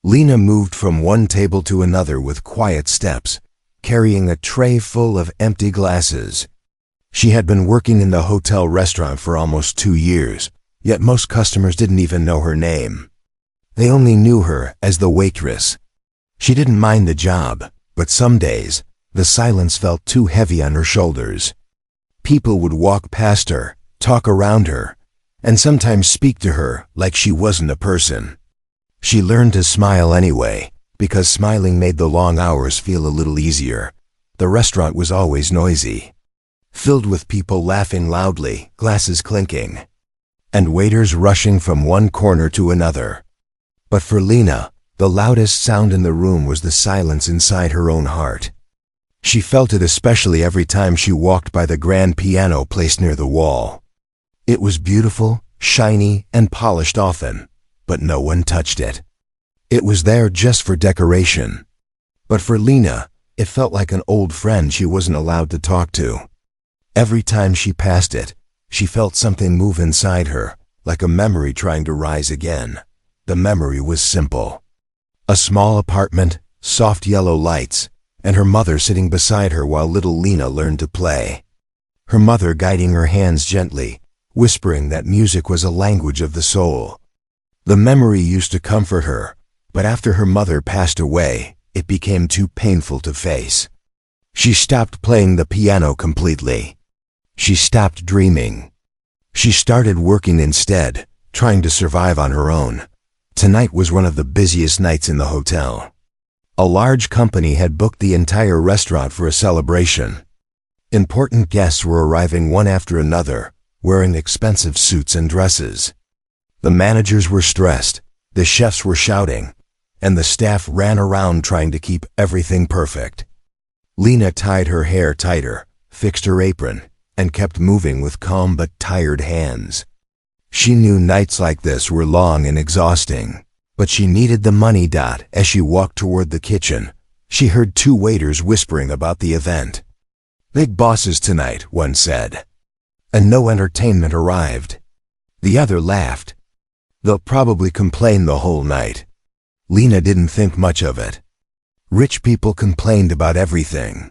Lena moved from one table to another with quiet steps, carrying a tray full of empty glasses. She had been working in the hotel restaurant for almost 2 years, yet most customers didn't even know her name. They only knew her as the waitress. She didn't mind the job, but some days, the silence felt too heavy on her shoulders. People would walk past her, talk around her, and sometimes speak to her like she wasn't a person. She learned to smile anyway, because smiling made the long hours feel a little easier. The restaurant was always noisy, filled with people laughing loudly, glasses clinking, and waiters rushing from one corner to another. But for Lena, the loudest sound in the room was the silence inside her own heart. She felt it especially every time she walked by the grand piano placed near the wall. It was beautiful, shiny, and polished often, but no one touched it. It was there just for decoration. But for Lena, it felt like an old friend she wasn't allowed to talk to. Every time she passed it, she felt something move inside her, like a memory trying to rise again. The memory was simple. A small apartment, soft yellow lights, and her mother sitting beside her while little Lena learned to play. Her mother guiding her hands gently, whispering that music was a language of the soul. The memory used to comfort her, but after her mother passed away, it became too painful to face. She stopped playing the piano completely. She stopped dreaming. She started working instead, trying to survive on her own. Tonight was one of the busiest nights in the hotel. A large company had booked the entire restaurant for a celebration. Important guests were arriving one after another, wearing expensive suits and dresses. The managers were stressed, the chefs were shouting, and the staff ran around trying to keep everything perfect. Lena tied her hair tighter, fixed her apron, and kept moving with calm but tired hands. She knew nights like this were long and exhausting, but she needed the money. As she walked toward the kitchen, she heard 2 waiters whispering about the event. "Big bosses tonight," one said. "And no entertainment arrived." The other laughed. "They'll probably complain the whole night." Lena didn't think much of it. Rich people complained about everything.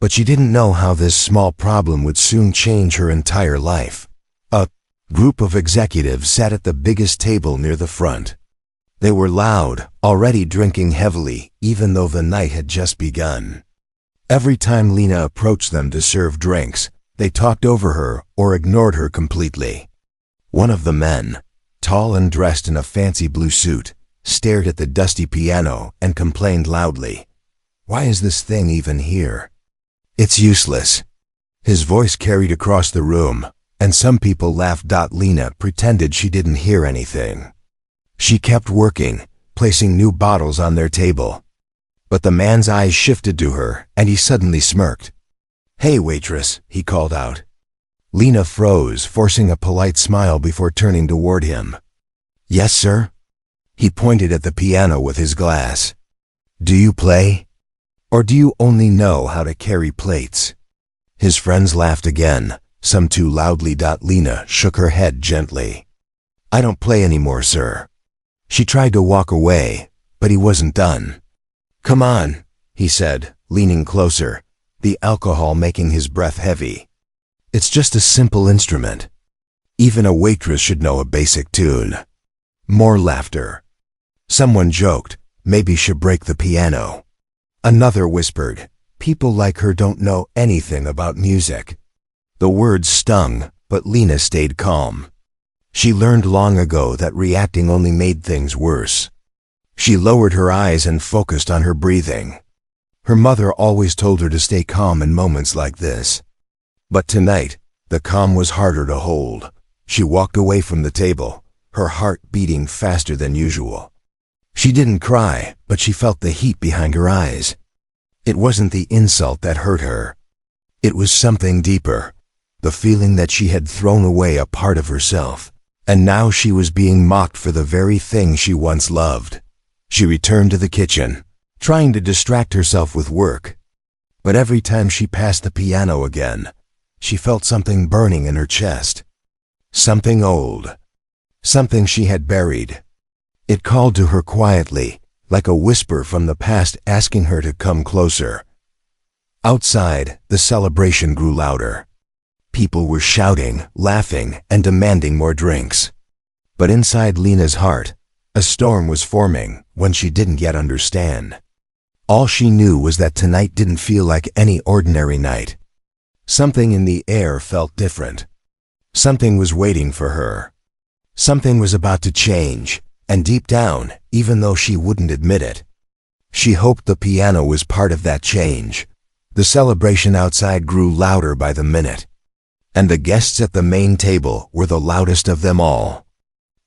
But she didn't know how this small problem would soon change her entire life. A group of executives sat at the biggest table near the front. They were loud, already drinking heavily, even though the night had just begun. Every time Lena approached them to serve drinks, they talked over her or ignored her completely. One of the men, tall and dressed in a fancy blue suit, stared at the dusty piano and complained loudly. "Why is this thing even here? It's useless." His voice carried across the room, and some people laughed. Lena pretended she didn't hear anything. She kept working, placing new bottles on their table. But the man's eyes shifted to her, and he suddenly smirked. "Hey, waitress," he called out. Lena froze, forcing a polite smile before turning toward him. "Yes, sir?" He pointed at the piano with his glass. "Do you play? Or do you only know how to carry plates?" His friends laughed again, some too loudly. Lena shook her head gently. "I don't play anymore, sir." She tried to walk away, but he wasn't done. "Come on," he said, leaning closer, the alcohol making his breath heavy. "It's just a simple instrument. Even a waitress should know a basic tune." More laughter. Someone joked, "Maybe she'll break the piano." Another whispered, "People like her don't know anything about music." The words stung, but Lena stayed calm. She learned long ago that reacting only made things worse. She lowered her eyes and focused on her breathing. Her mother always told her to stay calm in moments like this. But tonight, the calm was harder to hold. She walked away from the table, her heart beating faster than usual. She didn't cry, but she felt the heat behind her eyes. It wasn't the insult that hurt her. It was something deeper, the feeling that she had thrown away a part of herself, and now she was being mocked for the very thing she once loved. She returned to the kitchen, trying to distract herself with work. But every time she passed the piano again, she felt something burning in her chest. Something old. Something she had buried. It called to her quietly, like a whisper from the past asking her to come closer. Outside, the celebration grew louder. People were shouting, laughing, and demanding more drinks. But inside Lena's heart, a storm was forming, one she didn't yet understand. All she knew was that tonight didn't feel like any ordinary night. Something in the air felt different. Something was waiting for her. Something was about to change, and deep down, even though she wouldn't admit it, she hoped the piano was part of that change. The celebration outside grew louder by the minute, and the guests at the main table were the loudest of them all.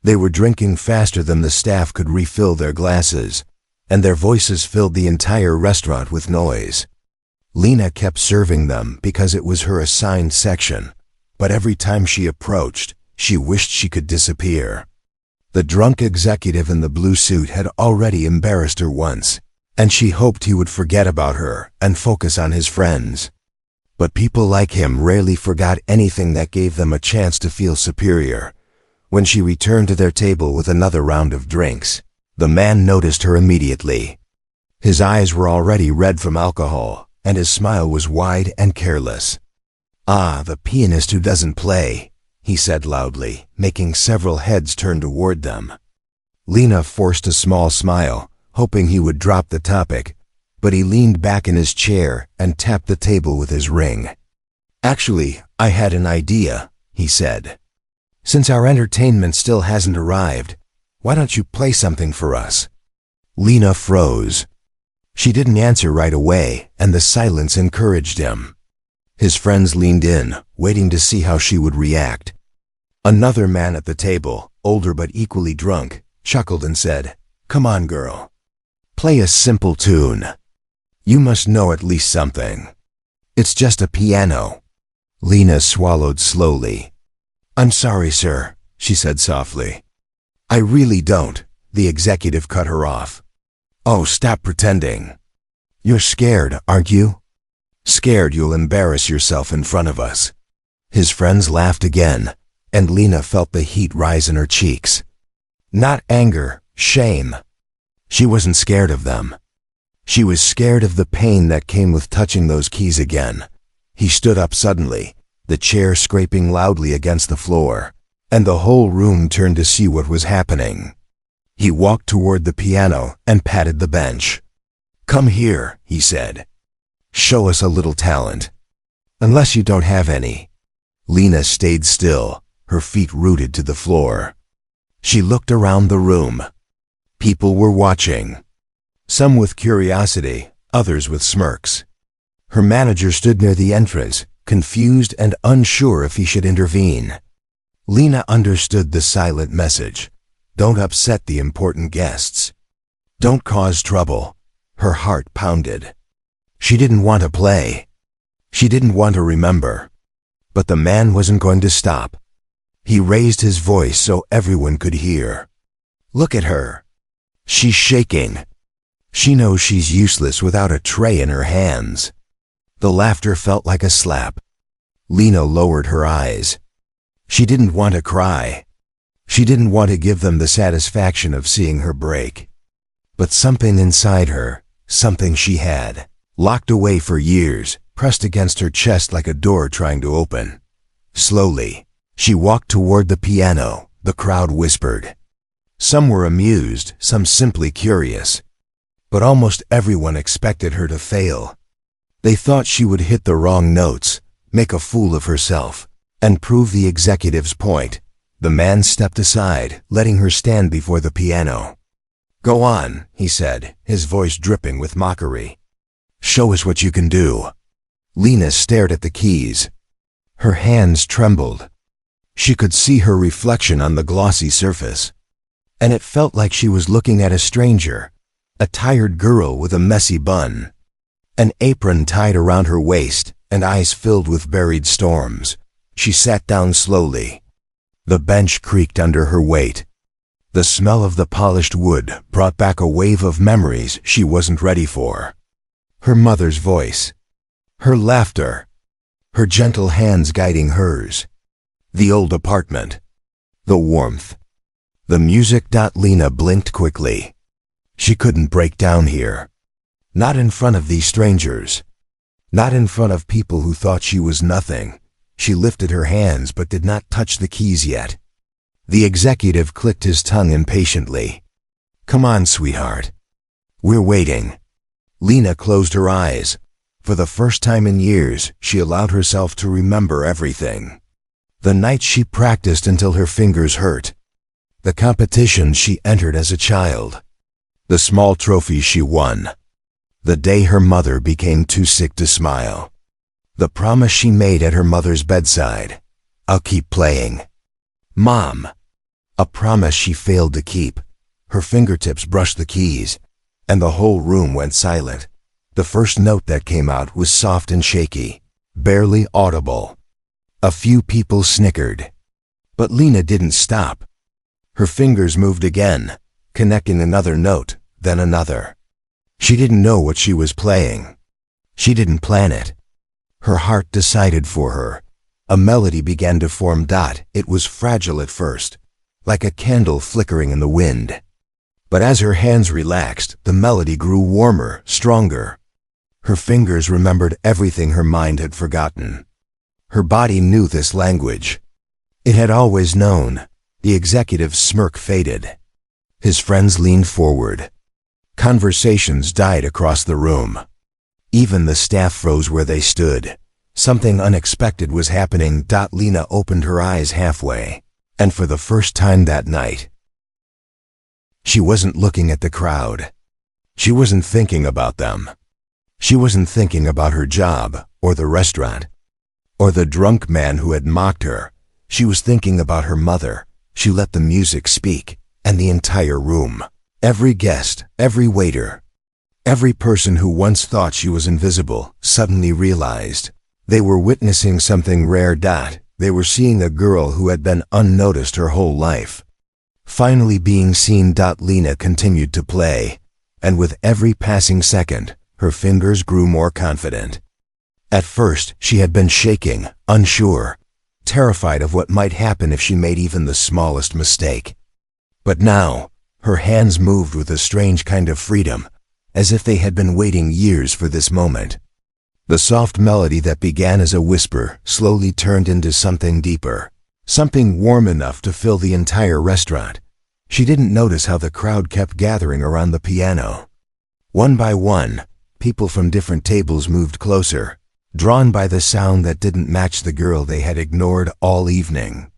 They were drinking faster than the staff could refill their glasses, and their voices filled the entire restaurant with noise. Lena kept serving them because it was her assigned section, but every time she approached, she wished she could disappear. The drunk executive in the blue suit had already embarrassed her once, and she hoped he would forget about her and focus on his friends. But people like him rarely forgot anything that gave them a chance to feel superior. When she returned to their table with another round of drinks, the man noticed her immediately. His eyes were already red from alcohol, and his smile was wide and careless. "Ah, the pianist who doesn't play," he said loudly, making several heads turn toward them. Lena forced a small smile, hoping he would drop the topic, but he leaned back in his chair and tapped the table with his ring. "Actually, I had an idea," he said. "Since our entertainment still hasn't arrived, why don't you play something for us?" Lena froze. She didn't answer right away, and the silence encouraged him. His friends leaned in, waiting to see how she would react. Another man at the table, older but equally drunk, chuckled and said, "Come on, girl. Play a simple tune. You must know at least something. It's just a piano." Lena swallowed slowly. "I'm sorry, sir," she said softly. "I really don't," the executive cut her off. "Oh, stop pretending. You're scared, aren't you? Scared you'll embarrass yourself in front of us." His friends laughed again, and Lena felt the heat rise in her cheeks. Not anger, shame. She wasn't scared of them. She was scared of the pain that came with touching those keys again. He stood up suddenly, the chair scraping loudly against the floor, and the whole room turned to see what was happening. He walked toward the piano and patted the bench. "Come here," he said. "Show us a little talent. Unless you don't have any." Lena stayed still, her feet rooted to the floor. She looked around the room. People were watching. Some with curiosity, others with smirks. Her manager stood near the entrance, confused and unsure if he should intervene. Lena understood the silent message. Don't upset the important guests. Don't cause trouble. Her heart pounded. She didn't want to play. She didn't want to remember. But the man wasn't going to stop. He raised his voice so everyone could hear. "Look at her. She's shaking. She knows she's useless without a tray in her hands." The laughter felt like a slap. Lena lowered her eyes. She didn't want to cry. She didn't want to give them the satisfaction of seeing her break. But something inside her, something she had, locked away for years, pressed against her chest like a door trying to open. Slowly, she walked toward the piano. The crowd whispered. Some were amused, some simply curious. But almost everyone expected her to fail. They thought she would hit the wrong notes, make a fool of herself, and prove the executive's point. The man stepped aside, letting her stand before the piano. "Go on," he said, his voice dripping with mockery. "Show us what you can do." Lena stared at the keys. Her hands trembled. She could see her reflection on the glossy surface. And it felt like she was looking at a stranger, a tired girl with a messy bun, an apron tied around her waist, and eyes filled with buried storms. She sat down slowly. The bench creaked under her weight. The smell of the polished wood brought back a wave of memories she wasn't ready for. Her mother's voice, her laughter, her gentle hands guiding hers, the old apartment, the warmth, the music. Lena blinked quickly. She couldn't break down here. Not in front of these strangers. Not in front of people who thought she was nothing. She lifted her hands but did not touch the keys yet. The executive clicked his tongue impatiently. "Come on, sweetheart. We're waiting." Lena closed her eyes. For the first time in years, she allowed herself to remember everything. The night she practiced until her fingers hurt. The competitions she entered as a child. The small trophies she won. The day her mother became too sick to smile. The promise she made at her mother's bedside. "I'll keep playing, Mom." A promise she failed to keep. Her fingertips brushed the keys, and the whole room went silent. The first note that came out was soft and shaky, barely audible. A few people snickered. But Lena didn't stop. Her fingers moved again, connecting another note, then another. She didn't know what she was playing. She didn't plan it. Her heart decided for her. A melody began to form. It was fragile at first, like a candle flickering in the wind. But as her hands relaxed, the melody grew warmer, stronger. Her fingers remembered everything her mind had forgotten. Her body knew this language. It had always known. The executive's smirk faded. His friends leaned forward. Conversations died across the room. Even the staff froze where they stood. Something unexpected was happening. Lena opened her eyes halfway, and for the first time that night, she wasn't looking at the crowd. She wasn't thinking about them. She wasn't thinking about her job, or the restaurant, or the drunk man who had mocked her. She was thinking about her mother. She let the music speak, and the entire room. Every guest, every waiter, every person who once thought she was invisible, suddenly realized they were witnessing something rare. They were seeing a girl who had been unnoticed her whole life, finally being seen. Lena continued to play, and with every passing second, her fingers grew more confident. At first, she had been shaking, unsure, terrified of what might happen if she made even the smallest mistake. But now, her hands moved with a strange kind of freedom, as if they had been waiting years for this moment. The soft melody that began as a whisper slowly turned into something deeper, something warm enough to fill the entire restaurant. She didn't notice how the crowd kept gathering around the piano. One by one, people from different tables moved closer, drawn by the sound that didn't match the girl they had ignored all evening.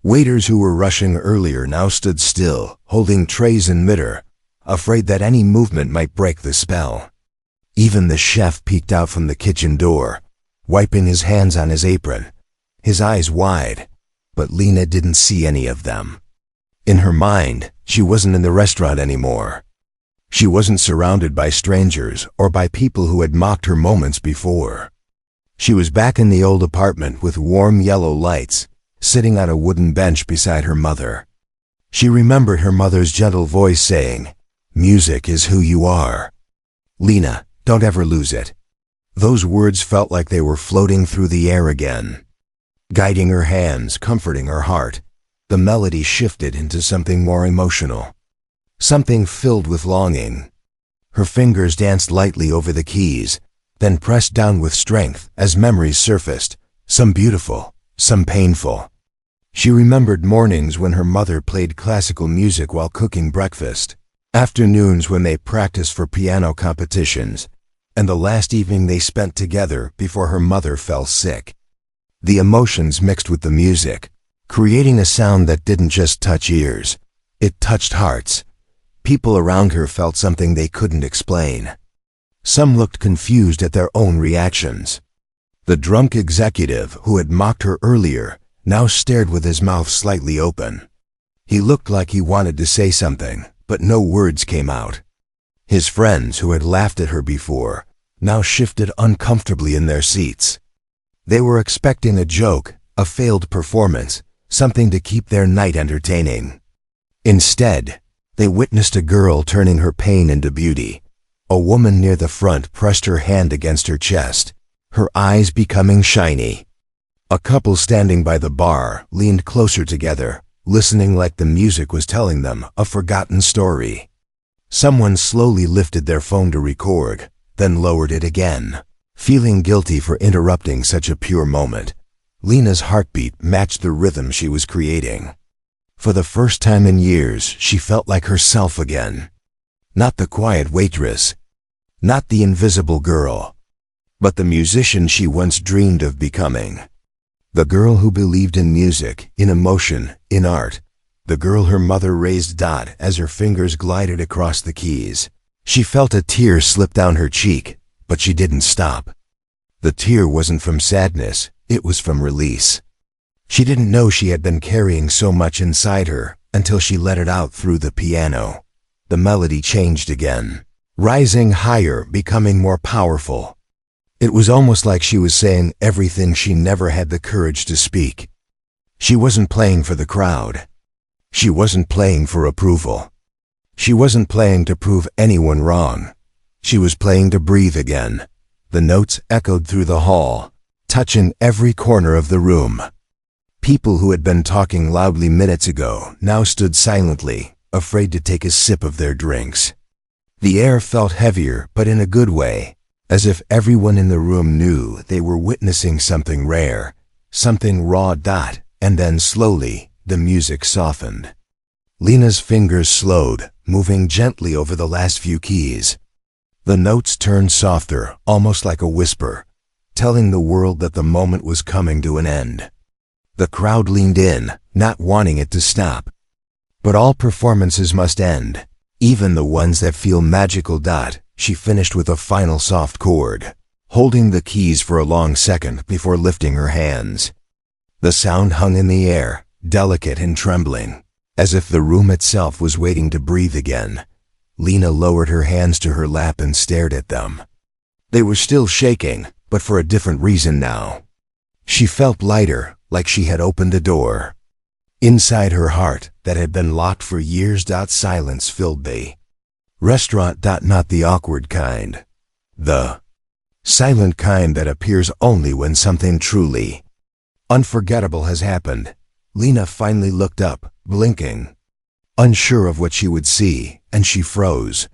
Waiters who were rushing earlier now stood still, holding trays in midair, afraid that any movement might break the spell. Even the chef peeked out from the kitchen door, wiping his hands on his apron, his eyes wide, but Lena didn't see any of them. In her mind, she wasn't in the restaurant anymore. She wasn't surrounded by strangers or by people who had mocked her moments before. She was back in the old apartment with warm yellow lights, sitting on a wooden bench beside her mother. She remembered her mother's gentle voice saying, "Music is who you are. Lena, don't ever lose it." Those words felt like they were floating through the air again, guiding her hands, comforting her heart. The melody shifted into something more emotional, something filled with longing. Her fingers danced lightly over the keys, then pressed down with strength as memories surfaced, some beautiful, some painful. She remembered mornings when her mother played classical music while cooking breakfast, afternoons when they practiced for piano competitions, and the last evening they spent together before her mother fell sick. The emotions mixed with the music, creating a sound that didn't just touch ears, it touched hearts. People around her felt something they couldn't explain. Some looked confused at their own reactions. The drunk executive who had mocked her earlier now stared with his mouth slightly open. He looked like he wanted to say something, but no words came out. His friends who had laughed at her before now shifted uncomfortably in their seats. They were expecting a joke, a failed performance, something to keep their night entertaining. Instead, they witnessed a girl turning her pain into beauty. A woman near the front pressed her hand against her chest, her eyes becoming shiny. A couple standing by the bar leaned closer together, listening like the music was telling them a forgotten story. Someone slowly lifted their phone to record, then lowered it again. Feeling guilty for interrupting such a pure moment, Lena's heartbeat matched the rhythm she was creating. For the first time in years, she felt like herself again. Not the quiet waitress, not the invisible girl, but the musician she once dreamed of becoming. The girl who believed in music, in emotion, in art. The girl her mother raised. As her fingers glided across the keys, she felt a tear slip down her cheek, but she didn't stop. The tear wasn't from sadness, it was from release. She didn't know she had been carrying so much inside her until she let it out through the piano. The melody changed again, rising higher, becoming more powerful. It was almost like she was saying everything she never had the courage to speak. She wasn't playing for the crowd. She wasn't playing for approval. She wasn't playing to prove anyone wrong. She was playing to breathe again. The notes echoed through the hall, touching every corner of the room. People who had been talking loudly minutes ago now stood silently, afraid to take a sip of their drinks. The air felt heavier, but in a good way, as if everyone in the room knew they were witnessing something rare, something raw. And then slowly, the music softened. Lena's fingers slowed, moving gently over the last few keys. The notes turned softer, almost like a whisper, telling the world that the moment was coming to an end. The crowd leaned in, not wanting it to stop. But all performances must end, even the ones that feel magical. She finished with a final soft chord, holding the keys for a long second before lifting her hands. The sound hung in the air, delicate and trembling, as if the room itself was waiting to breathe again. Lena lowered her hands to her lap and stared at them. They were still shaking, but for a different reason now. She felt lighter, like she had opened a door. Inside her heart, that had been locked for years. Silence filled the restaurant. Not the awkward kind. The silent kind that appears only when something truly unforgettable has happened. Lena finally looked up, blinking, unsure of what she would see, and she froze.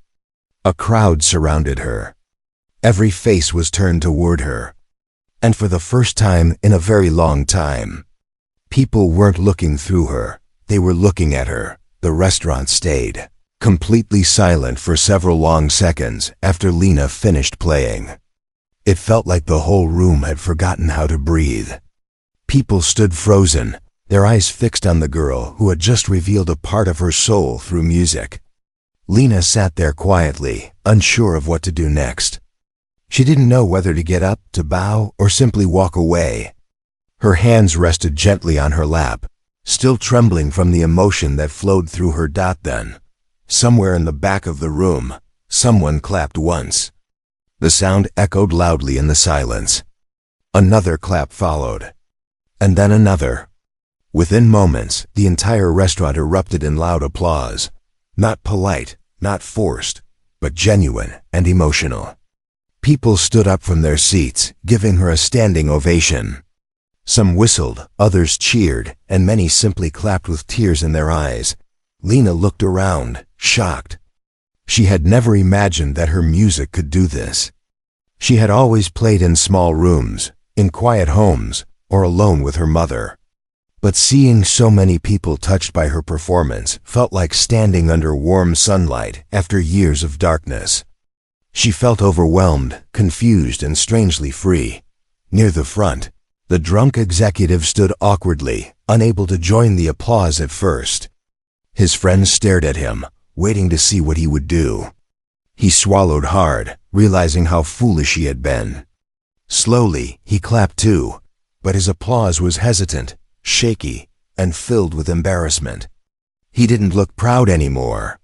A crowd surrounded her. Every face was turned toward her. And for the first time in a very long time, people weren't looking through her, they were looking at her. The restaurant stayed completely silent for several long seconds after Lena finished playing. It felt like the whole room had forgotten how to breathe. People stood frozen, their eyes fixed on the girl who had just revealed a part of her soul through music. Lena sat there quietly, unsure of what to do next. She didn't know whether to get up, to bow, or simply walk away. Her hands rested gently on her lap, still trembling from the emotion that flowed through her. Then, somewhere in the back of the room, someone clapped once. The sound echoed loudly in the silence. Another clap followed, and then another. Within moments, the entire restaurant erupted in loud applause. Not polite, not forced, but genuine and emotional. People stood up from their seats, giving her a standing ovation. Some whistled, others cheered, and many simply clapped with tears in their eyes. Lena looked around, shocked. She had never imagined that her music could do this. She had always played in small rooms, in quiet homes, or alone with her mother. But seeing so many people touched by her performance felt like standing under warm sunlight after years of darkness. She felt overwhelmed, confused, and strangely free. Near the front, the drunk executive stood awkwardly, unable to join the applause at first. His friends stared at him, waiting to see what he would do. He swallowed hard, realizing how foolish he had been. Slowly, he clapped too, but his applause was hesitant, shaky, and filled with embarrassment. He didn't look proud anymore.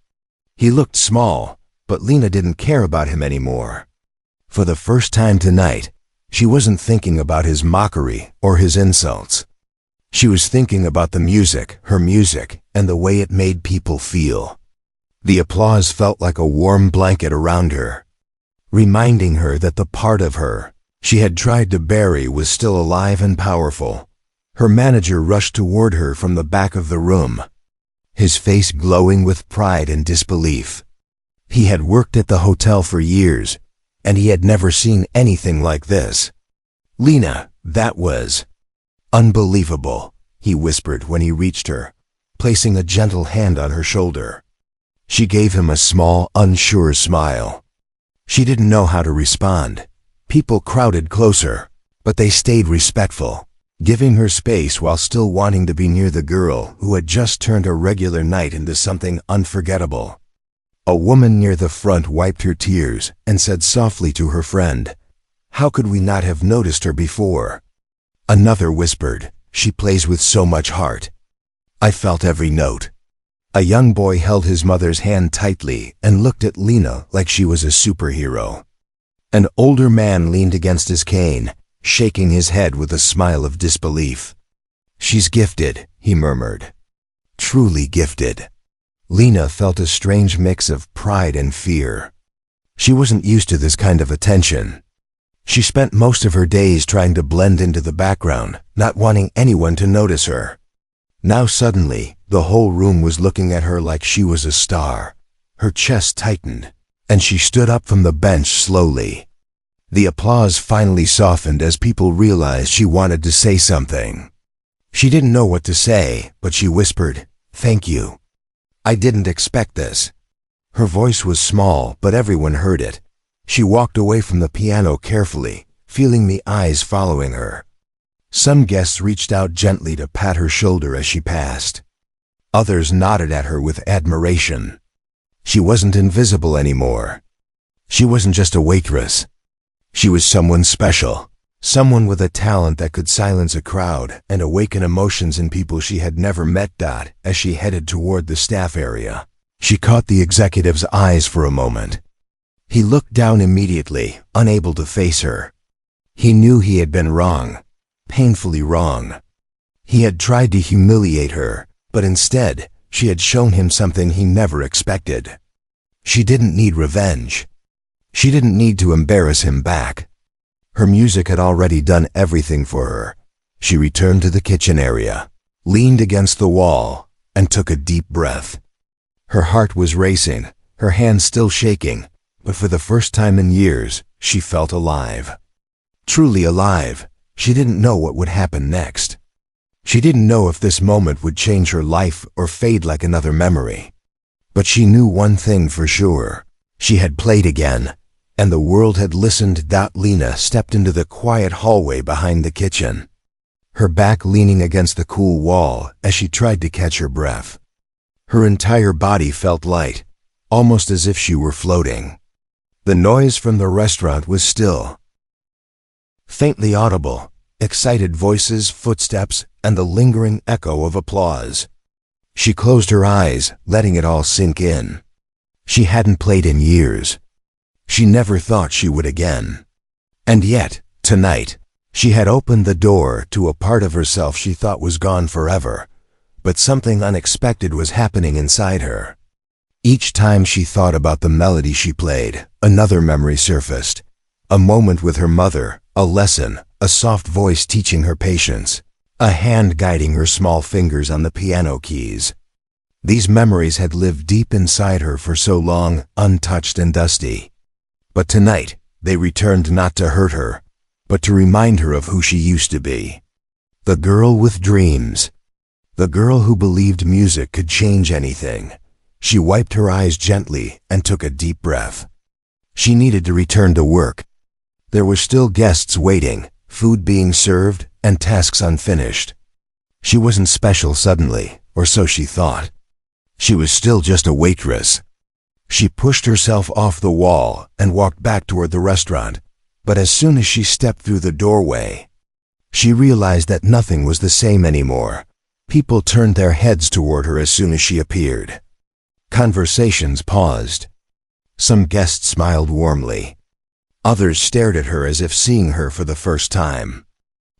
He looked small, but Lena didn't care about him anymore. For the first time tonight, she wasn't thinking about his mockery or his insults. She was thinking about the music, her music, and the way it made people feel. The applause felt like a warm blanket around her, reminding her that the part of her she had tried to bury was still alive and powerful. Her manager rushed toward her from the back of the room, his face glowing with pride and disbelief. He had worked at the hotel for years, and he had never seen anything like this. "Lena, that was unbelievable," he whispered when he reached her, placing a gentle hand on her shoulder. She gave him a small, unsure smile. She didn't know how to respond. People crowded closer, but they stayed respectful, giving her space while still wanting to be near the girl who had just turned a regular night into something unforgettable. A woman near the front wiped her tears and said softly to her friend, "How could we not have noticed her before?" Another whispered, "She plays with so much heart." I felt every note. A young boy held his mother's hand tightly and looked at Lena like she was a superhero. An older man leaned against his cane, shaking his head with a smile of disbelief. "She's gifted," he murmured. "Truly gifted." Lena felt a strange mix of pride and fear. She wasn't used to this kind of attention. She spent most of her days trying to blend into the background, not wanting anyone to notice her. Now suddenly, the whole room was looking at her like she was a star. Her chest tightened, and she stood up from the bench slowly. The applause finally softened as people realized she wanted to say something. She didn't know what to say, but she whispered, "Thank you. I didn't expect this." Her voice was small, but everyone heard it. She walked away from the piano carefully, feeling the eyes following her. Some guests reached out gently to pat her shoulder as she passed. Others nodded at her with admiration. She wasn't invisible anymore. She wasn't just a waitress. She was someone special, someone with a talent that could silence a crowd and awaken emotions in people she had never met. As she headed toward the staff area, she caught the executive's eyes for a moment. He looked down immediately, unable to face her. He knew he had been wrong, painfully wrong. He had tried to humiliate her, but instead, she had shown him something he never expected. She didn't need revenge. She didn't need to embarrass him back. Her music had already done everything for her. She returned to the kitchen area, leaned against the wall, and took a deep breath. Her heart was racing, her hands still shaking, but for the first time in years, she felt alive. Truly alive. She didn't know what would happen next. She didn't know if this moment would change her life or fade like another memory. But she knew one thing for sure. She had played again, and the world had listened. Lena stepped into the quiet hallway behind the kitchen, her back leaning against the cool wall as she tried to catch her breath. Her entire body felt light, almost as if she were floating. The noise from the restaurant was still, faintly audible, excited voices, footsteps, and the lingering echo of applause. She closed her eyes, letting it all sink in. She hadn't played in years. She never thought she would again. And yet, tonight, she had opened the door to a part of herself she thought was gone forever, but something unexpected was happening inside her. Each time she thought about the melody she played, another memory surfaced. A moment with her mother, a lesson, a soft voice teaching her patience, a hand guiding her small fingers on the piano keys. These memories had lived deep inside her for so long, untouched and dusty. But tonight, they returned not to hurt her, but to remind her of who she used to be. The girl with dreams. The girl who believed music could change anything. She wiped her eyes gently and took a deep breath. She needed to return to work. There were still guests waiting, food being served, and tasks unfinished. She wasn't special suddenly, or so she thought. She was still just a waitress. She pushed herself off the wall and walked back toward the restaurant, but as soon as she stepped through the doorway, she realized that nothing was the same anymore. People turned their heads toward her as soon as she appeared. Conversations paused. Some guests smiled warmly. Others stared at her as if seeing her for the first time.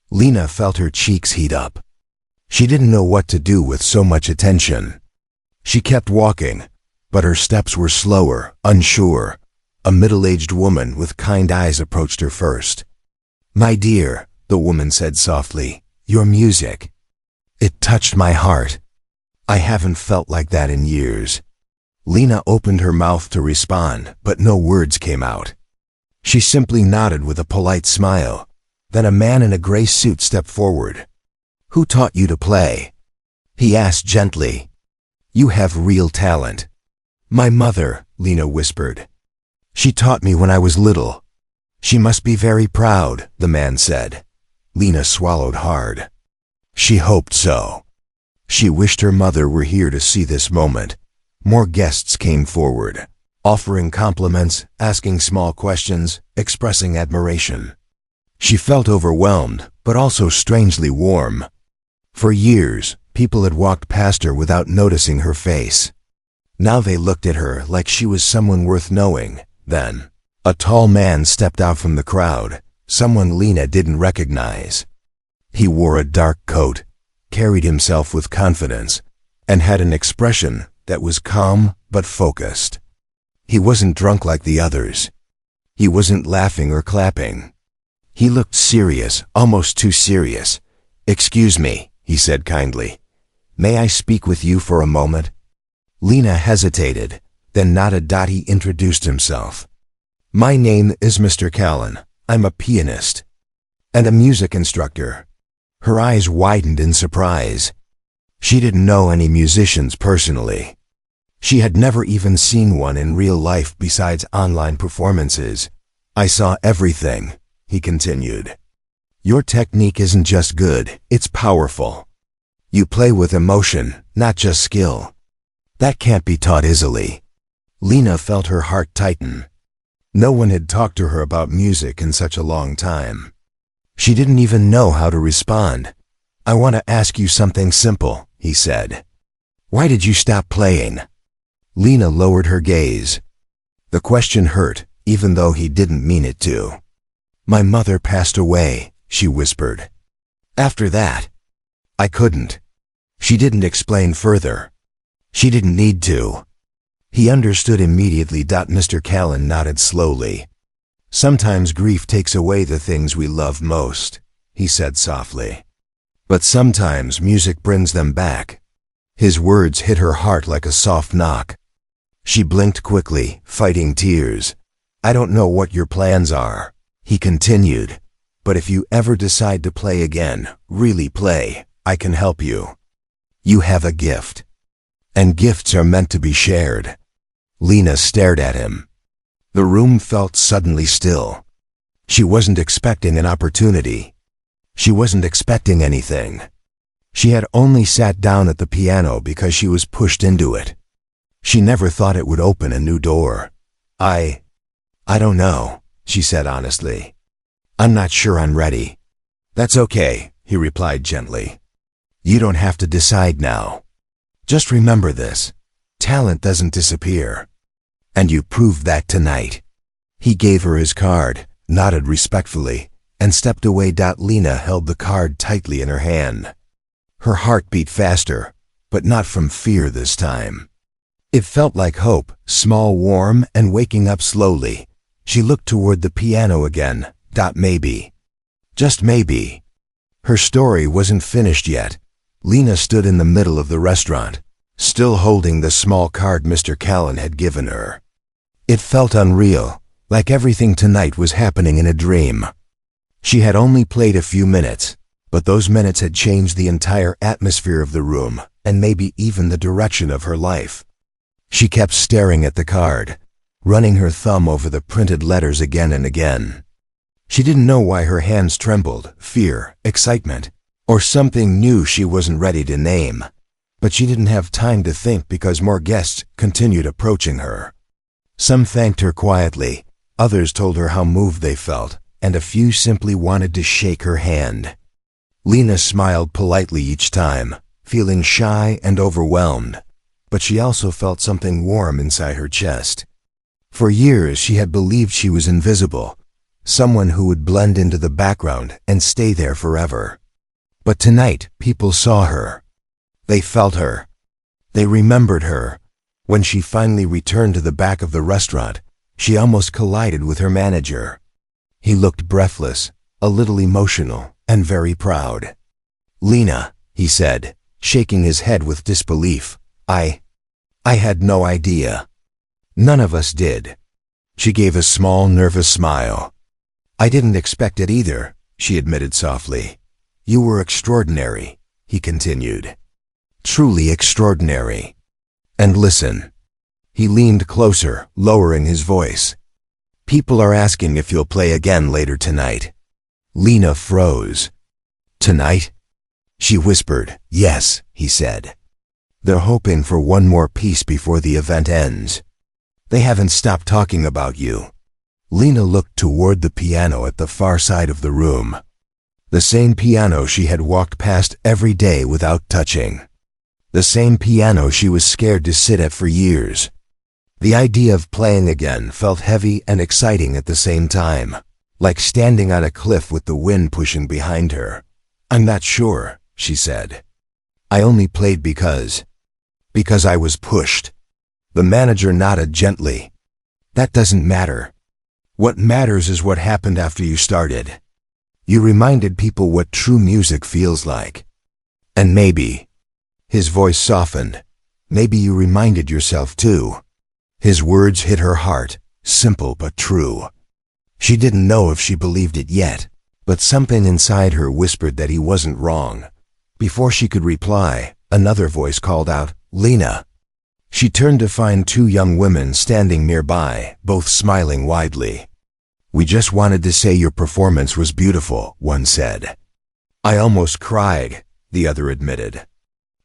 Lena felt her cheeks heat up. She didn't know what to do with so much attention. She kept walking, but her steps were slower, unsure. A middle-aged woman with kind eyes approached her first. "My dear," the woman said softly, "your music. It touched my heart. I haven't felt like that in years." Lena opened her mouth to respond, but no words came out. She simply nodded with a polite smile. Then a man in a gray suit stepped forward. "Who taught you to play?" he asked gently. "You have real talent." "My mother," Lena whispered. "She taught me when I was little." "She must be very proud," the man said. Lena swallowed hard. She hoped so. She wished her mother were here to see this moment. More guests came forward, offering compliments, asking small questions, expressing admiration. She felt overwhelmed, but also strangely warm. For years, people had walked past her without noticing her face. Now they looked at her like she was someone worth knowing. Then, a tall man stepped out from the crowd, someone Lena didn't recognize. He wore a dark coat, carried himself with confidence, and had an expression that was calm but focused. He wasn't drunk like the others. He wasn't laughing or clapping. He looked serious, almost too serious. "Excuse me," he said kindly. "May I speak with you for a moment?" Lena hesitated, then nodded. He introduced himself. "My name is Mr. Callan. I'm a pianist and a music instructor." Her eyes widened in surprise. She didn't know any musicians personally. She had never even seen one in real life besides online performances. "I saw everything," he continued. "Your technique isn't just good, it's powerful. You play with emotion, not just skill. That can't be taught easily." Lena felt her heart tighten. No one had talked to her about music in such a long time. She didn't even know how to respond. "I want to ask you something simple," he said. "Why did you stop playing?" Lena lowered her gaze. The question hurt, even though he didn't mean it to. "My mother passed away," she whispered. "After that, I couldn't." She didn't explain further. She didn't need to. He understood immediately. Mr. Callan nodded slowly. "Sometimes grief takes away the things we love most," he said softly. "But sometimes music brings them back." His words hit her heart like a soft knock. She blinked quickly, fighting tears. "I don't know what your plans are," he continued, "but if you ever decide to play again, really play, I can help you. You have a gift. And gifts are meant to be shared." Lena stared at him. The room felt suddenly still. She wasn't expecting an opportunity. She wasn't expecting anything. She had only sat down at the piano because she was pushed into it. She never thought it would open a new door. I don't know," she said honestly. "I'm not sure I'm ready." "That's okay," he replied gently. "You don't have to decide now. Just remember this. Talent doesn't disappear. And you proved that tonight." He gave her his card, nodded respectfully, and stepped away. Lena held the card tightly in her hand. Her heart beat faster, but not from fear this time. It felt like hope, small, warm, and waking up slowly. She looked toward the piano again. Maybe. Just maybe. Her story wasn't finished yet. Lena stood in the middle of the restaurant, still holding the small card Mr. Callan had given her. It felt unreal, like everything tonight was happening in a dream. She had only played a few minutes, but those minutes had changed the entire atmosphere of the room, and maybe even the direction of her life. She kept staring at the card, running her thumb over the printed letters again and again. She didn't know why her hands trembled, fear, excitement, or something new she wasn't ready to name. But she didn't have time to think because more guests continued approaching her. Some thanked her quietly, others told her how moved they felt, and a few simply wanted to shake her hand. Lena smiled politely each time, feeling shy and overwhelmed, but she also felt something warm inside her chest. For years she had believed she was invisible, someone who would blend into the background and stay there forever. But tonight, people saw her. They felt her. They remembered her. When she finally returned to the back of the restaurant, she almost collided with her manager. He looked breathless, a little emotional, and very proud. "Lena," he said, shaking his head with disbelief, I I had no idea. None of us did. She gave a small, nervous smile. I didn't expect it either, she admitted softly. You were extraordinary, he continued. Truly extraordinary. And listen. He leaned closer, lowering his voice. People are asking if you'll play again later tonight. Lena froze. Tonight? She whispered. Yes, he said. They're hoping for one more piece before the event ends. They haven't stopped talking about you. Lena looked toward the piano at the far side of the room. The same piano she had walked past every day without touching. The same piano she was scared to sit at for years. The idea of playing again felt heavy and exciting at the same time, like standing on a cliff with the wind pushing behind her. I'm not sure, she said. I only played because I was pushed. The manager nodded gently. That doesn't matter. What matters is what happened after you started. You reminded people what true music feels like. And maybe, his voice softened, maybe you reminded yourself too. His words hit her heart, simple but true. She didn't know if she believed it yet, but something inside her whispered that he wasn't wrong. Before she could reply, another voice called out, Lena. She turned to find two young women standing nearby, both smiling widely. We just wanted to say your performance was beautiful, one said. I almost cried, the other admitted.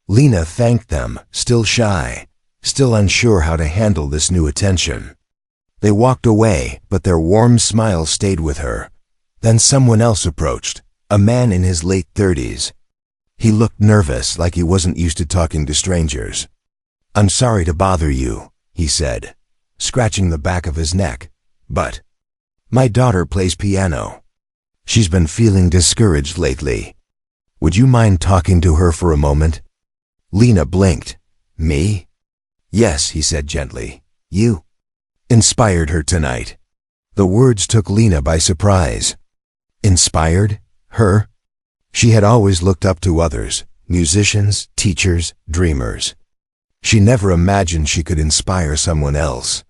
Lena thanked them, still shy, still unsure how to handle this new attention. They walked away, but their warm smile stayed with her. Then someone else approached, a man in his late 30s. He looked nervous, like he wasn't used to talking to strangers. I'm sorry to bother you, he said, scratching the back of his neck, but my daughter plays piano. She's been feeling discouraged lately. Would you mind talking to her for a moment? Lena blinked. Me? Yes, he said gently. You inspired her tonight. The words took Lena by surprise. Inspired? Her? She had always looked up to others, musicians, teachers, dreamers. She never imagined she could inspire someone else.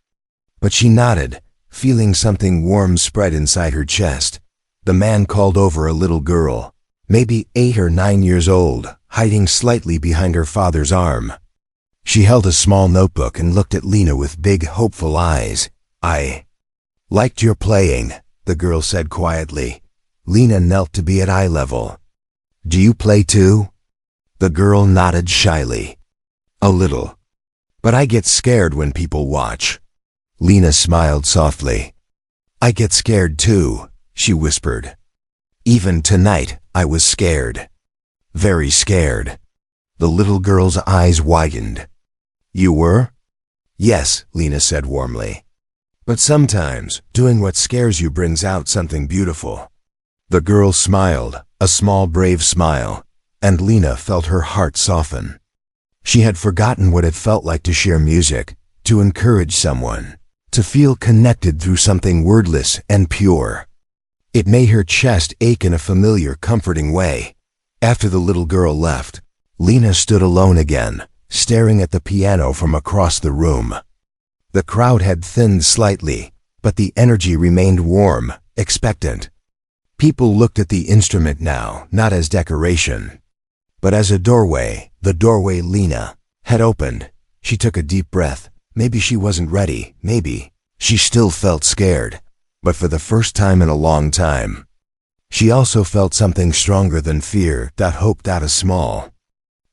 But she nodded, feeling something warm spread inside her chest. The man called over a little girl, maybe 8 or 9 years old, hiding slightly behind her father's arm. She held a small notebook and looked at Lena with big, hopeful eyes. I liked your playing, the girl said quietly. Lena knelt to be at eye level. Do you play too? The girl nodded shyly. A little. But I get scared when people watch. Lena smiled softly. I get scared too, she whispered. Even tonight, I was scared. Very scared. The little girl's eyes widened. You were? Yes, Lena said warmly. But sometimes, doing what scares you brings out something beautiful. The girl smiled, a small brave smile, and Lena felt her heart soften. She had forgotten what it felt like to share music, to encourage someone, to feel connected through something wordless and pure. It made her chest ache in a familiar, comforting way. After the little girl left, Lena stood alone again, staring at the piano from across the room. The crowd had thinned slightly, but the energy remained warm, expectant. People looked at the instrument now, not as decoration, but as a doorway. The doorway Lena had opened. She took a deep breath. Maybe she wasn't ready, maybe. She still felt scared, but for the first time in a long time. She also felt something stronger than fear, that hope, that a small,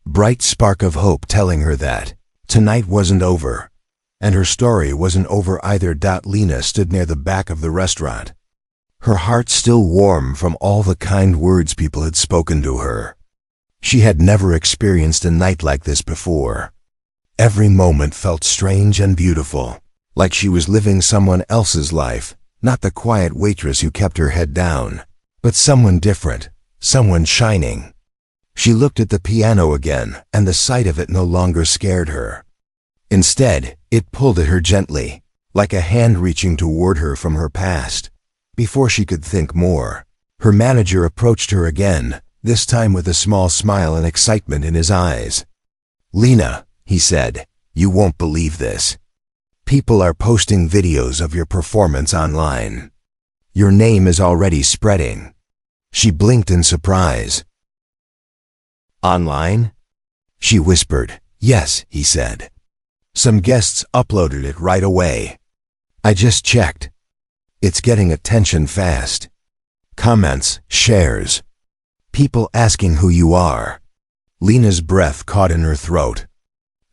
bright spark of hope telling her that tonight wasn't over, and her story wasn't over either. Lena stood near the back of the restaurant, her heart still warm from all the kind words people had spoken to her. She had never experienced a night like this before. Every moment felt strange and beautiful, like she was living someone else's life, not the quiet waitress who kept her head down, but someone different, someone shining. She looked at the piano again, and the sight of it no longer scared her. Instead, it pulled at her gently, like a hand reaching toward her from her past. Before she could think more, her manager approached her again, this time with a small smile and excitement in his eyes. Lena, he said, You won't believe this. People are posting videos of your performance online. Your name is already spreading." She blinked in surprise. "Online?" She whispered. "Yes," he said. "Some guests uploaded it right away. I just checked. It's getting attention fast. Comments, shares. People asking who you are." Lena's breath caught in her throat.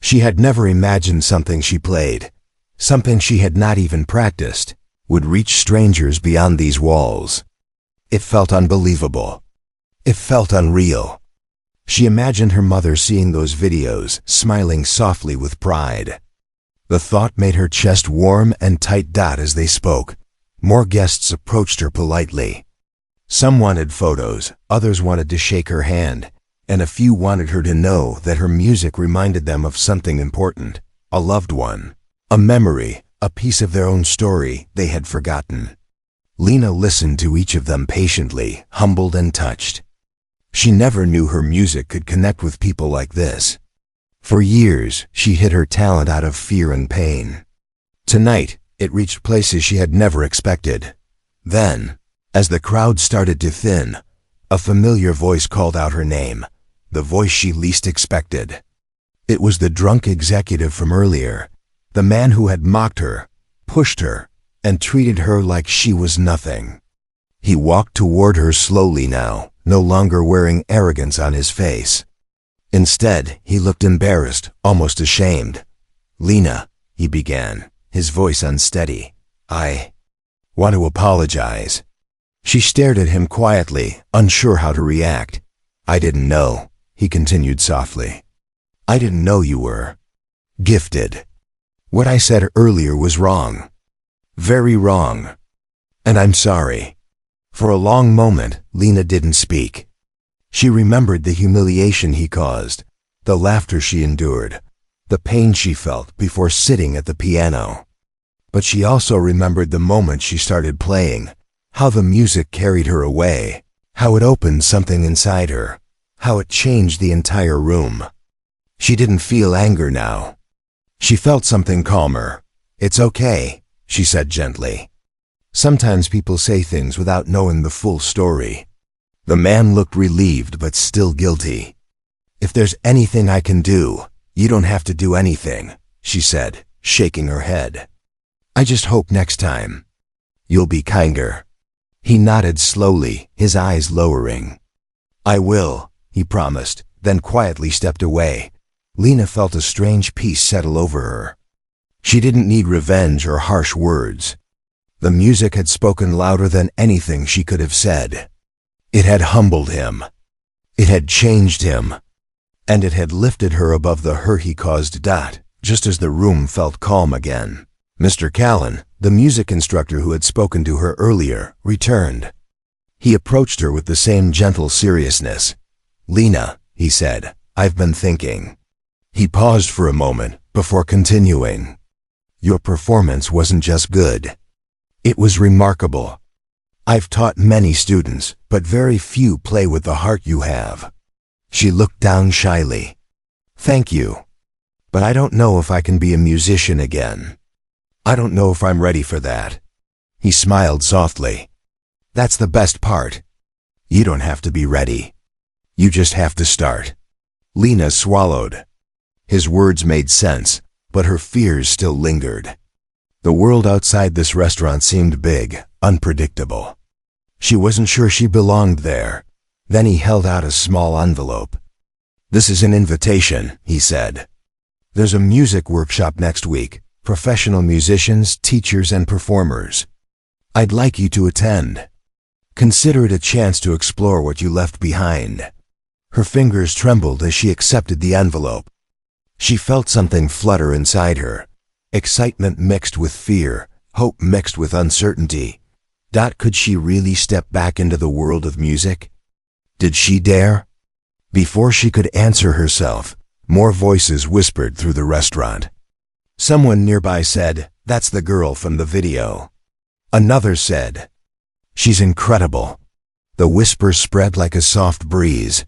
She had never imagined something she played, something she had not even practiced, would reach strangers beyond these walls. It felt unbelievable. It felt unreal. She imagined her mother seeing those videos, smiling softly with pride. The thought made her chest warm and tight. As they spoke, more guests approached her politely. Some wanted photos, others wanted to shake her hand, and a few wanted her to know that her music reminded them of something important, a loved one, a memory, a piece of their own story they had forgotten. Lena listened to each of them patiently, humbled and touched. She never knew her music could connect with people like this. For years, she hid her talent out of fear and pain. Tonight, it reached places she had never expected. Then, as the crowd started to thin, a familiar voice called out her name, the voice she least expected. It was the drunk executive from earlier, the man who had mocked her, pushed her, and treated her like she was nothing. He walked toward her slowly now, no longer wearing arrogance on his face. Instead, he looked embarrassed, almost ashamed. "Lena," he began, his voice unsteady. I want to apologize." She stared at him quietly, unsure how to react. "I didn't know," he continued softly. "I didn't know you were gifted. What I said earlier was wrong. Very wrong. And I'm sorry." For a long moment, Lena didn't speak. She remembered the humiliation he caused, the laughter she endured, the pain she felt before sitting at the piano. But she also remembered the moment she started playing, how the music carried her away, how it opened something inside her, how it changed the entire room. She didn't feel anger now. She felt something calmer. "It's okay," she said gently. "Sometimes people say things without knowing the full story." The man looked relieved but still guilty. "If there's anything I can do, you don't have to do anything," she said, shaking her head. "I just hope next time you'll be kinder." He nodded slowly, his eyes lowering. "I will," he promised, then quietly stepped away. Lena felt a strange peace settle over her. She didn't need revenge or harsh words. The music had spoken louder than anything she could have said. It had humbled him. It had changed him. And it had lifted her above the hurt he caused. Just as the room felt calm again, Mr. Callan, the music instructor who had spoken to her earlier, returned. He approached her with the same gentle seriousness. "Lena," he said, "I've been thinking." He paused for a moment before continuing. "Your performance wasn't just good. It was remarkable. I've taught many students, but very few play with the heart you have." She looked down shyly. "Thank you. But I don't know if I can be a musician again. I don't know if I'm ready for that." He smiled softly. "That's the best part. You don't have to be ready. You just have to start." Lena swallowed. His words made sense, but her fears still lingered. The world outside this restaurant seemed big, unpredictable. She wasn't sure she belonged there. Then he held out a small envelope. "This is an invitation," he said. "There's a music workshop next week, professional musicians, teachers, and performers. I'd like you to attend. Consider it a chance to explore what you left behind." Her fingers trembled as she accepted the envelope. She felt something flutter inside her, excitement mixed with fear, hope mixed with uncertainty. Could she really step back into the world of music? Did she dare? Before she could answer herself, more voices whispered through the restaurant. Someone nearby said, "That's the girl from the video." Another said, "She's incredible." The whisper spread like a soft breeze,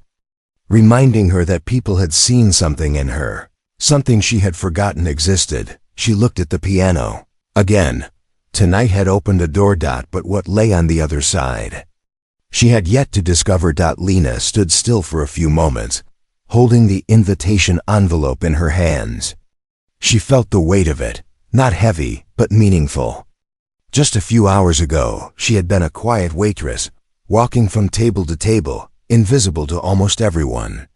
reminding her that people had seen something in her, Something she had forgotten existed. She looked at the piano. Again, tonight had opened a door. But what lay on the other side? She had yet to discover. Lena stood still for a few moments, holding the invitation envelope in her hands. She felt the weight of it, not heavy, but meaningful. Just a few hours ago, she had been a quiet waitress, walking from table to table, invisible to almost everyone.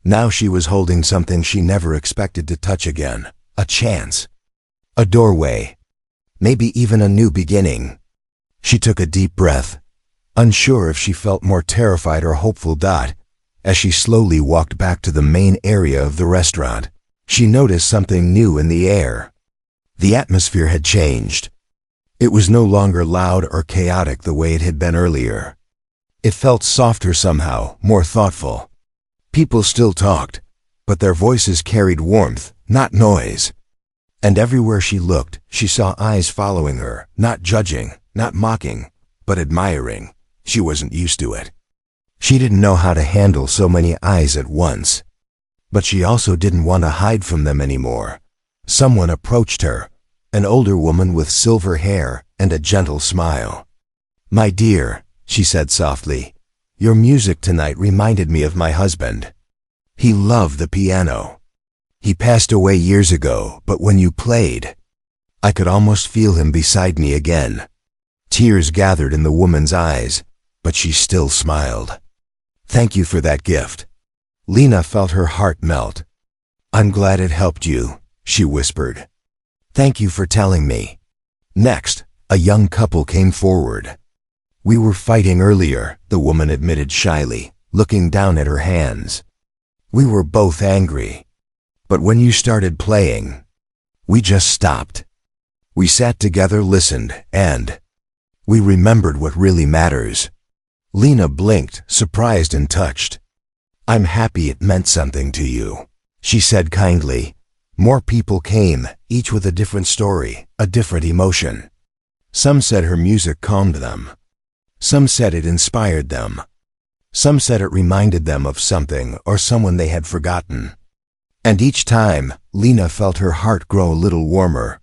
Now she was holding something she never expected to touch again, a chance. A doorway. Maybe even a new beginning. She took a deep breath, unsure if she felt more terrified or hopeful. As she slowly walked back to the main area of the restaurant, she noticed something new in the air. The atmosphere had changed. It was no longer loud or chaotic the way it had been earlier. It felt softer somehow, more thoughtful. People still talked, but their voices carried warmth, not noise. And everywhere she looked, she saw eyes following her, not judging, not mocking, but admiring. She wasn't used to it. She didn't know how to handle so many eyes at once. But she also didn't want to hide from them anymore. Someone approached her, an older woman with silver hair and a gentle smile. "My dear," she said softly, "your music tonight reminded me of my husband. He loved the piano. He passed away years ago, but when you played, I could almost feel him beside me again." Tears gathered in the woman's eyes, but she still smiled. "Thank you for that gift." Lena felt her heart melt. "I'm glad it helped you," she whispered. "Thank you for telling me." Next, a young couple came forward. "We were fighting earlier," the woman admitted shyly, looking down at her hands. "We were both angry. But when you started playing, we just stopped. We sat together, listened, and we remembered what really matters." Lena blinked, surprised and touched. "I'm happy it meant something to you," she said kindly. More people came, each with a different story, a different emotion. Some said her music calmed them. Some said it inspired them. Some said it reminded them of something or someone they had forgotten. And each time, Lena felt her heart grow a little warmer,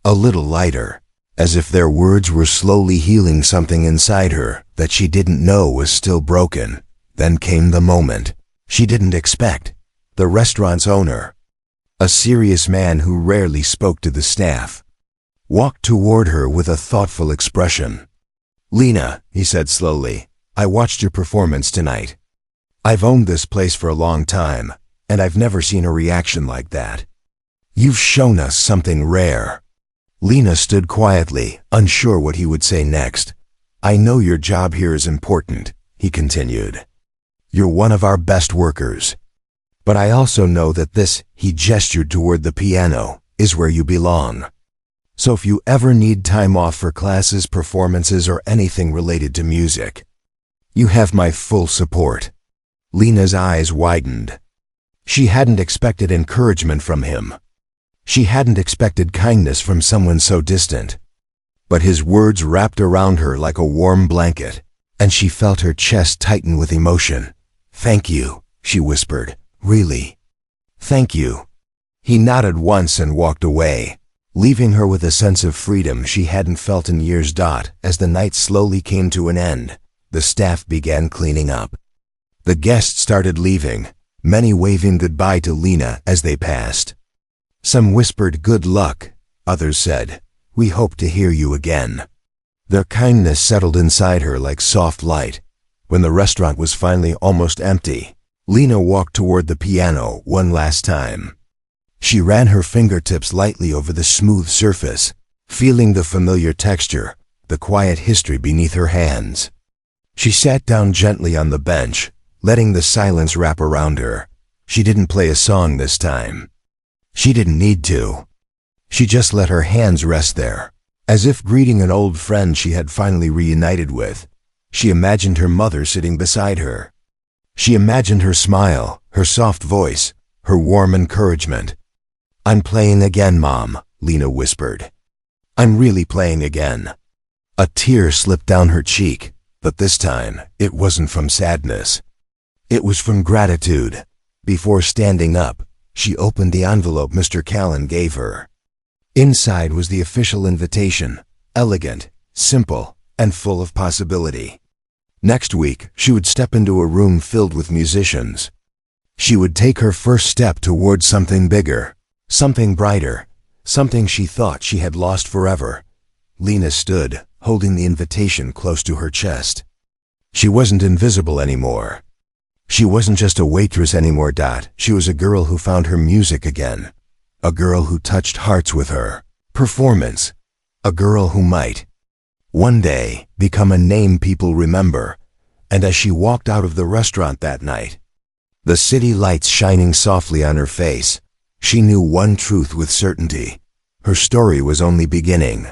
a little lighter, as if their words were slowly healing something inside her that she didn't know was still broken. Then came the moment she didn't expect. The restaurant's owner, a serious man who rarely spoke to the staff, walked toward her with a thoughtful expression. "Lena," he said slowly, "I watched your performance tonight. I've owned this place for a long time, and I've never seen a reaction like that. You've shown us something rare." Lena stood quietly, unsure what he would say next. "I know your job here is important," he continued. "You're one of our best workers. But I also know that this," he gestured toward the piano, "is where you belong. So if you ever need time off for classes, performances, or anything related to music, you have my full support." Lena's eyes widened. She hadn't expected encouragement from him. She hadn't expected kindness from someone so distant. But his words wrapped around her like a warm blanket, and she felt her chest tighten with emotion. "Thank you," she whispered. "Really. Thank you." He nodded once and walked away, leaving her with a sense of freedom she hadn't felt in years. As the night slowly came to an end, the staff began cleaning up. The guests started leaving, many waving goodbye to Lena as they passed. Some whispered good luck, others said, "We hope to hear you again." Their kindness settled inside her like soft light. When the restaurant was finally almost empty, Lena walked toward the piano one last time. She ran her fingertips lightly over the smooth surface, feeling the familiar texture, the quiet history beneath her hands. She sat down gently on the bench, letting the silence wrap around her. She didn't play a song this time. She didn't need to. She just let her hands rest there, as if greeting an old friend she had finally reunited with. She imagined her mother sitting beside her. She imagined her smile, her soft voice, her warm encouragement. "I'm playing again, Mom," Lena whispered. "I'm really playing again." A tear slipped down her cheek, but this time it wasn't from sadness. It was from gratitude. Before standing up, She opened the envelope Mr. Callan gave her. Inside was the official invitation, elegant, simple, and full of possibility. Next week, she would step into a room filled with musicians. She would take her first step towards something bigger, something brighter, something she thought she had lost forever. Lena stood, holding the invitation close to her chest. She wasn't invisible anymore. She wasn't just a waitress anymore. She was a girl who found her music again. A girl who touched hearts with her performance. A girl who might, one day, become a name people remember. And as she walked out of the restaurant that night, the city lights shining softly on her face, she knew one truth with certainty. Her story was only beginning.